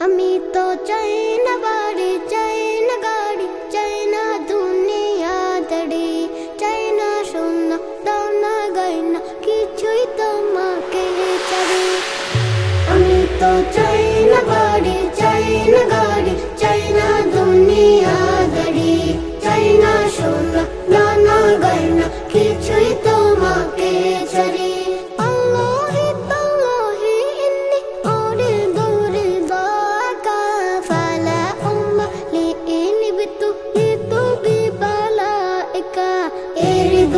আমি তো চাই না বাড়ি, চাই না গাড়ি, চাই না দুনিয়াদারি, চাই না সোনা দানা গয়না, কিছুই তোমাকে ছাড়ি। আমি তো চাই না বাড়ি, চাই না গাড়ি, চাই না দুনিয়াদারি, চাই না সোনা দানা গয়না, কিছুই তোমাকে ছাড়ি। ارض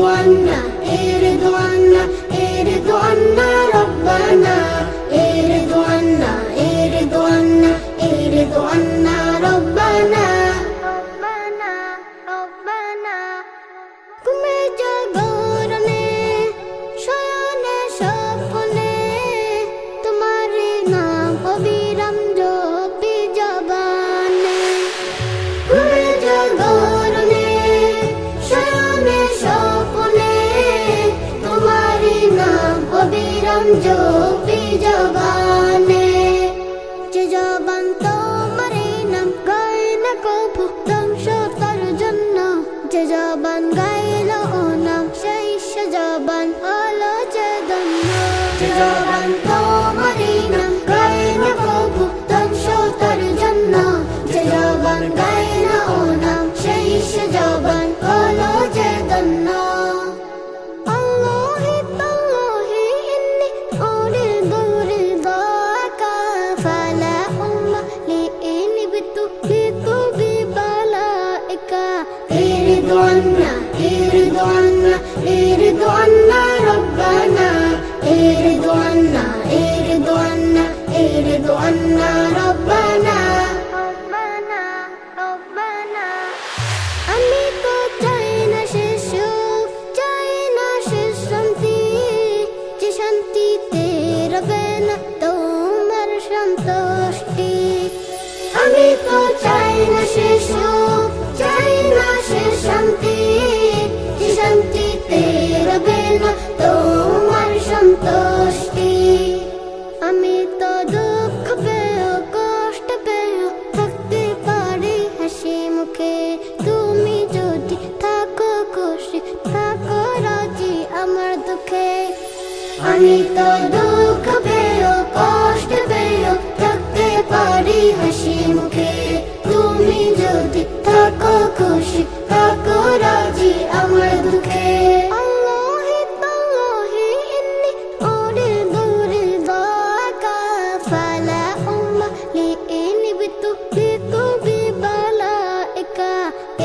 عنا ربنا، ارض عنا ارض عنا ارض عنا ربنا، ربنا ربنا। ঘুমে জাগরণে শয়নে স্বপ্নে তোমার নাম অবিরাম জপি জবানে। ঘুমে জাগরণে শয়নে স্বপ্নে তোমার নাম অবিরাম জপি জবানে। যে জবান তোমার নাম গায় না কভু ধ্বংস তার জন্য, যে জবান গাইল ও নাম সেই সে জবান হলো যে ধন্য। যে জবান তোমার নাম গায় না কভু ধ্বংস তার জন্য, যে জবান গাইল ও নাম সেই সে জবান হলো যে ধন্য। ارض عنا ارض عنا ارض عنا ربنا، ارض عنا ارض عنا ارض عنا ربنا، ربنا ربنا। আমি তো চাই না শেষ সুখ, চাই না শেষ শান্তি, যে শান্তিতে রবে না তোমার সন্তুষ্টি। আমি তো চাই না শেষ সুখ, চাই না শেষ শান্তি, যে শান্তিতে রবে না তোমার সন্তুষ্টি। আমি তো দুঃখ পেয়েও কষ্ট পেয়েও থাকতে পারি হাসি মুখে, তুমি যদি থাকো খুশি থাকো রাজি আমার দুঃখে। আমি তো দুঃখ পেয়েও কষ্ট পেয়েও থাকতে পারি হাসি মুখে, তুমি যদি থাকো খুশি থাকো রাজি আমার দুঃখে।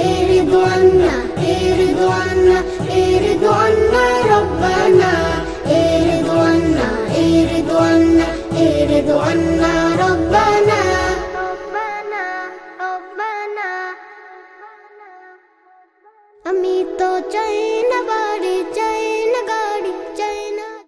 ارض عنا ارض عنا ارض عنا ربنا، ارض عنا ارض عنا ارض عنا ربنا، ربنا ربنا। আমি তো চাই না বাড়ি,